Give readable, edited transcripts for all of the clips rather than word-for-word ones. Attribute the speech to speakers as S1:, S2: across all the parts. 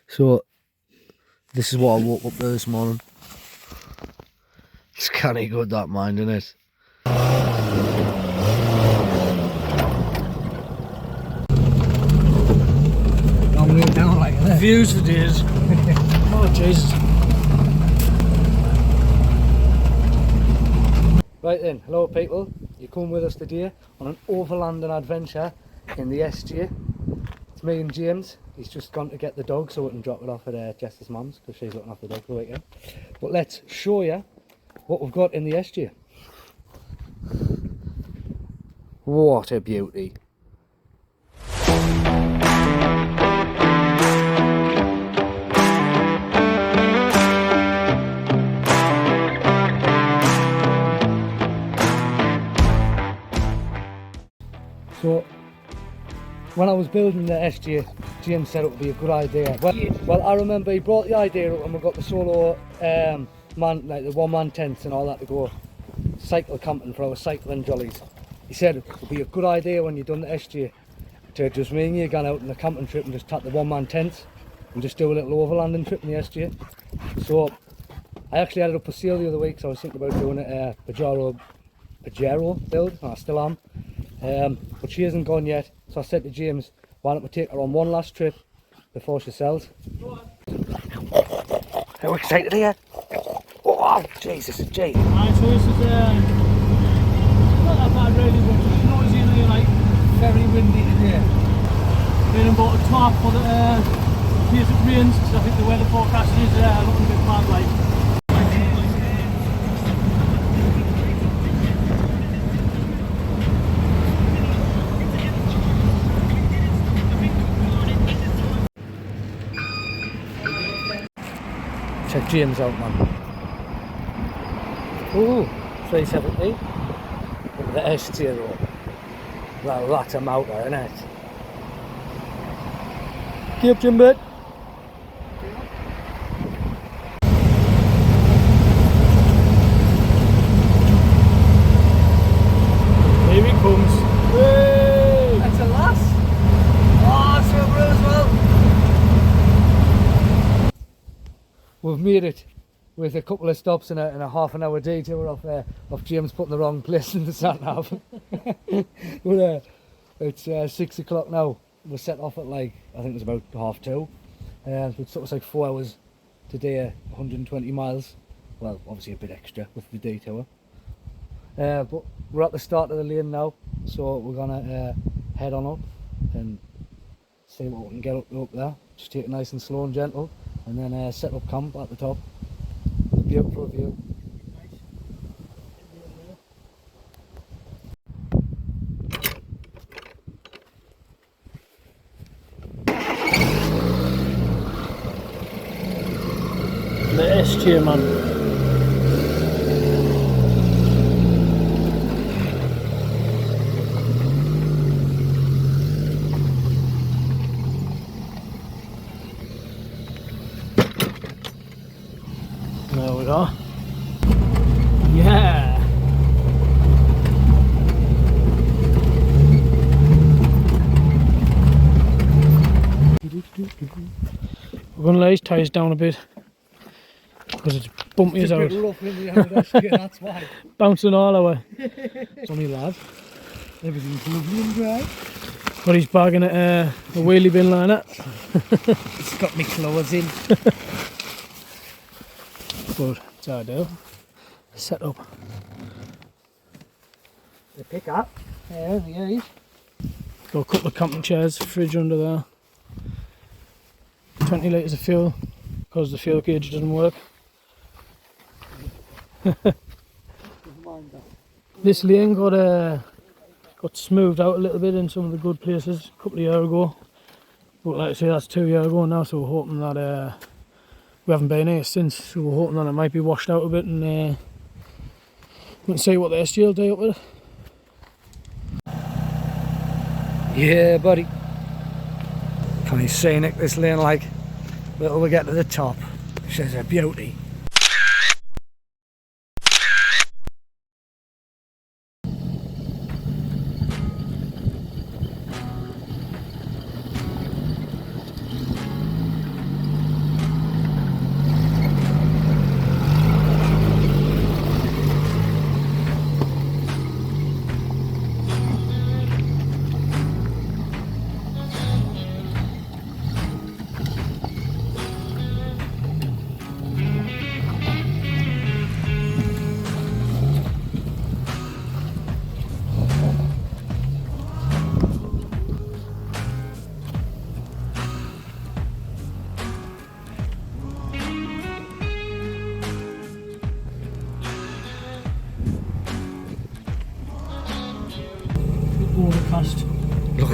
S1: So this is what I woke up to this morning. It's kinda good, that mind, isn't it?
S2: Long way down like that.
S1: Views for days. Oh Jesus. Right then, hello people. You come with us today on an overlanding adventure in the SJ. It's me and James. He's just gone to get the dog so we can drop it off at Jess's mum's because she's looking after the dog for the weekend. But let's show you what we've got in the SJ. What a beauty. So when I was building the SJ, James said it would be a good idea. Well, I remember he brought the idea up and we got the solo man, like the one-man tents and all that to go cycle camping for our cycling jollies. He said it would be a good idea when you've done the SJ to just me and you gone out on a camping trip and just tap the one-man tents and just do a little overlanding trip in the SJ. So I actually had it up for sale the other week, so I was thinking about doing a Pajero build, and I still am. But she hasn't gone yet, so I said to James, why don't we take her on one last trip before she sells. How excited are you? Oh Jesus, Jay.
S2: Right, so this is not that bad really, but it's noisy and like very windy today. Been and bought a tarp for the in case it rains, because I think the weather forecast is looking a bit bad like.
S1: Check James out, man. Ooh, 370. The SJ though. Well, that's a motor, isn't it? Keep Jim bit.
S2: Here he comes.
S1: Hey! That's a lass. Oh, silver as well. We've made it with a couple of stops and a half an hour detour of James putting the wrong place in the sat nav. It's 6 o'clock now. We set off at like, I think it was about 2:30. It took us like 4 hours today, 120 miles. Well, obviously a bit extra with the detour. But we're at the start of the lane now, so we're gonna head on up and see what we can get up there. Just take it nice and slow and gentle, and then set up camp at the top. It's a beautiful view.
S2: The SJ man. There we go. Yeah. We're going to lay his tyres down a bit because it's bumpy as out.
S1: That's why.
S2: Bouncing all the way.
S1: It's only lad. Everything's lovely and dry.
S2: But he's bagging at a wheelie bin liner.
S1: It's got me clothes in.
S2: Good, that's how I do. Set up.
S1: The pickup. Yeah, yeah.
S2: Got a couple of camping chairs, fridge under there. 20 litres of fuel because the fuel gauge doesn't work. This lane got smoothed out a little bit in some of the good places a couple of years ago. But like I say, that's 2 years ago now, so we're hoping that we haven't been here since, so we're hoping that it might be washed out a bit, and we can see what the SJ will do up with it.
S1: Yeah, buddy. Can you see Nick this lane like? Wait till we get to the top. She's a beauty.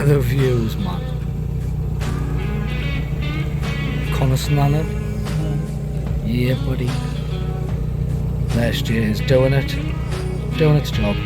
S1: at the views, man. Coniston Island. Yeah, buddy. The SJ is doing it. Doing its job.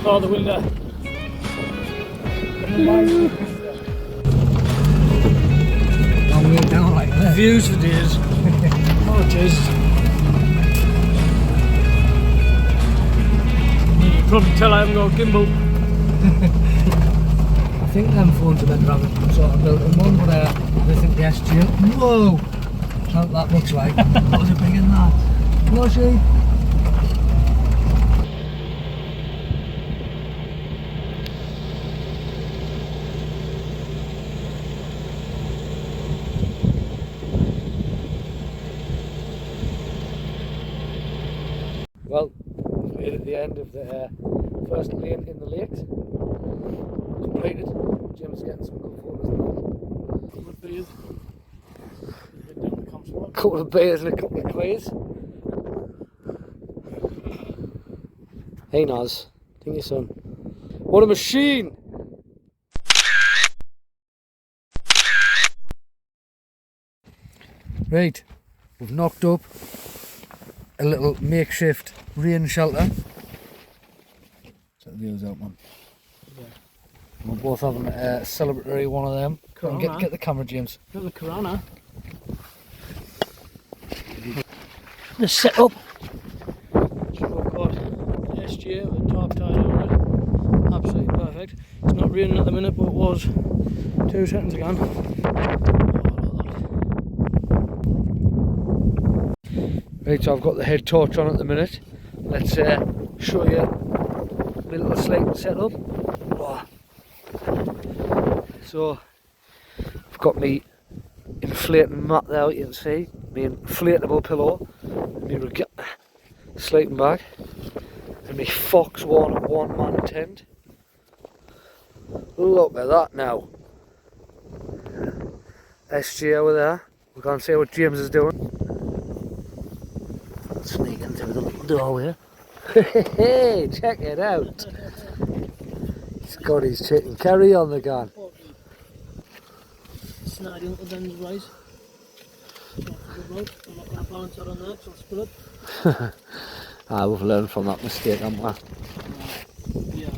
S2: Oh, the window.
S1: Long way down like that.
S2: Views for days. Oh, it is. You can probably tell I haven't got a gimbal.
S1: I think them phones are meant to have a sort of built-in one, but I think the SJ. Whoa! Not that much like. That was a big in that. Was she? Well, we've made it at the end of the first lane in the lakes. Completed. Jim's getting some good photos now.
S2: Couple of beers. Head down the camp spot.
S1: Couple of beers and a couple of quays. Hey Naz, think your son. What a machine! Right, we've knocked up a little makeshift rain shelter. Set the views out, man.
S2: Yeah.
S1: We're both having a celebratory one of them. Come on, get the camera, James.
S2: Got the Corona. The setup. We've got SJ with the top tied over it. Absolutely perfect. It's not raining at the minute, but it was 2 seconds ago.
S1: Right, so I've got the head torch on at the minute. Let's show you my little sleeping setup. Wow. So I've got me inflating mat there, you can see, my inflatable pillow, my sleeping bag, and my Fox one man tent. Look at that now. SJ over there. We can't see what James is doing. Sneaking through the little doorway. Hey, check it out. He's got his chicken curry on the gun.
S2: Snidey little Ben's rice. I'm not going to balance that on there because I'll spill it.
S1: We've learned from that mistake, haven't we?
S2: Yeah.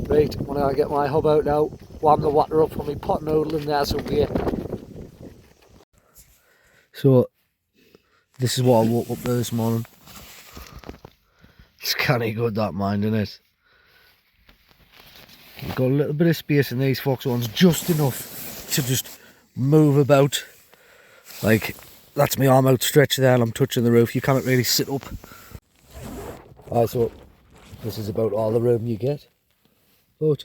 S1: Right, when I get my hob out now, warm the water up for me pot noodle in there somewhere. So, this is what I woke up there this morning. It's kinda good, that mind, isn't it? We've got a little bit of space in these Fox ones, just enough to just move about. Like, that's my arm outstretched there and I'm touching the roof. You can't really sit up. Alright, so this is about all the room you get. But,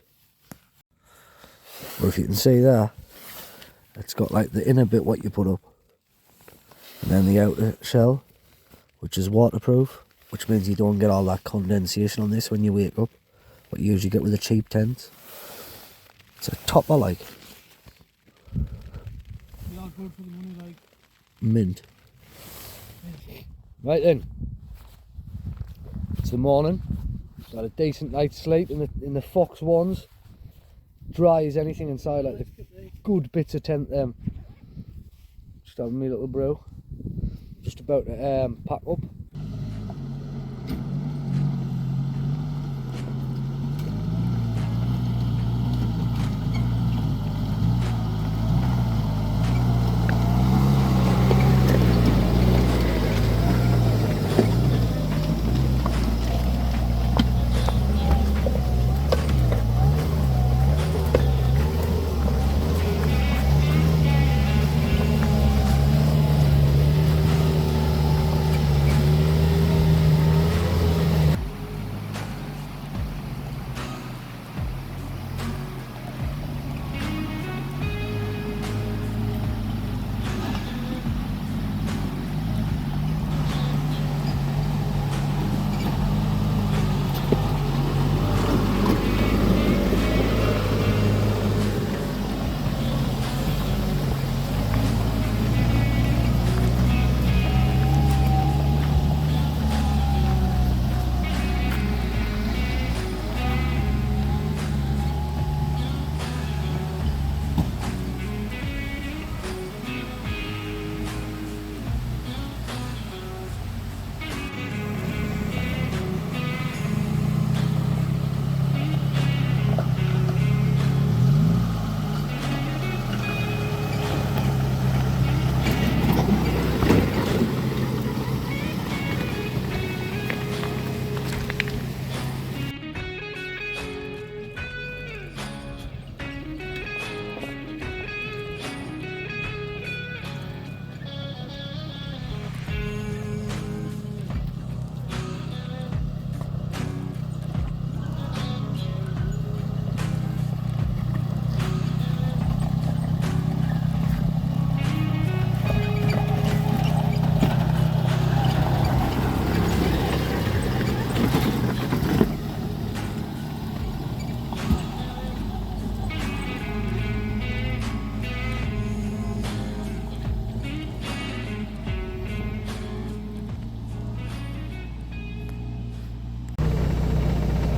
S1: well, if you can see there, it's got like the inner bit what you put up. And then the outer shell, which is waterproof, which means you don't get all that condensation on this when you wake up, what you usually get with a cheap tent. It's a topper like.
S2: Yeah, good for the money, like.
S1: Mint. Right then, It's the morning. Got a decent night's sleep in the Fox ones. Dry as anything inside, like the good bits of tent them. Just having me little brew. Just about to pack up.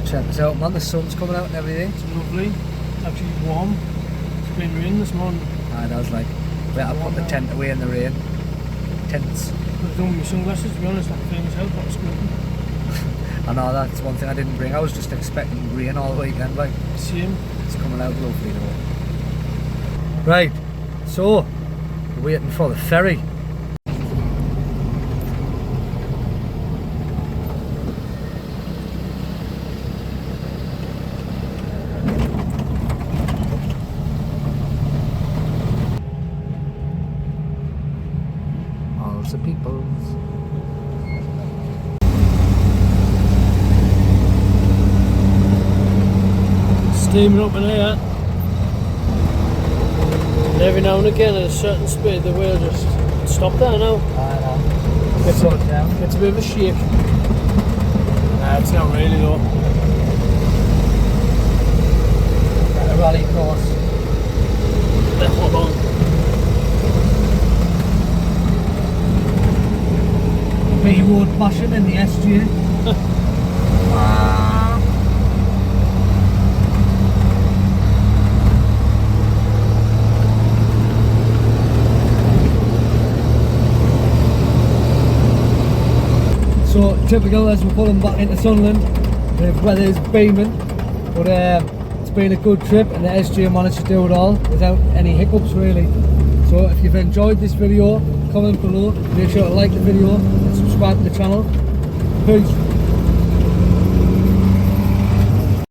S1: Check this out, man, the sun's coming out and everything.
S2: It's lovely. It's actually warm. It's been raining this morning.
S1: I was like, better put the tent away in the rain. Tents.
S2: I don't with my sunglasses, to be honest. I'm feeling myself, but it's good.
S1: I know, that's one thing I didn't bring. I was just expecting rain all the weekend, like.
S2: Same.
S1: It's coming out lovely though. Right, so, we're waiting for the ferry. The peoples.
S2: Steaming up in here. And every now and again at a certain speed the wheel just stop there now.
S1: I know. Gets slowed down.
S2: It's a bit of a shake. Nah, it's not really though.
S1: A rally course.
S2: Hold on.
S1: B-road bashing in the SJ. So typical as we're pulling back into Sunderland, the weather is beaming, but it's been a good trip and the SJ managed to do it all without any hiccups really. So if you've enjoyed this video, comment below, make sure to like the video and subscribe to the channel. Peace.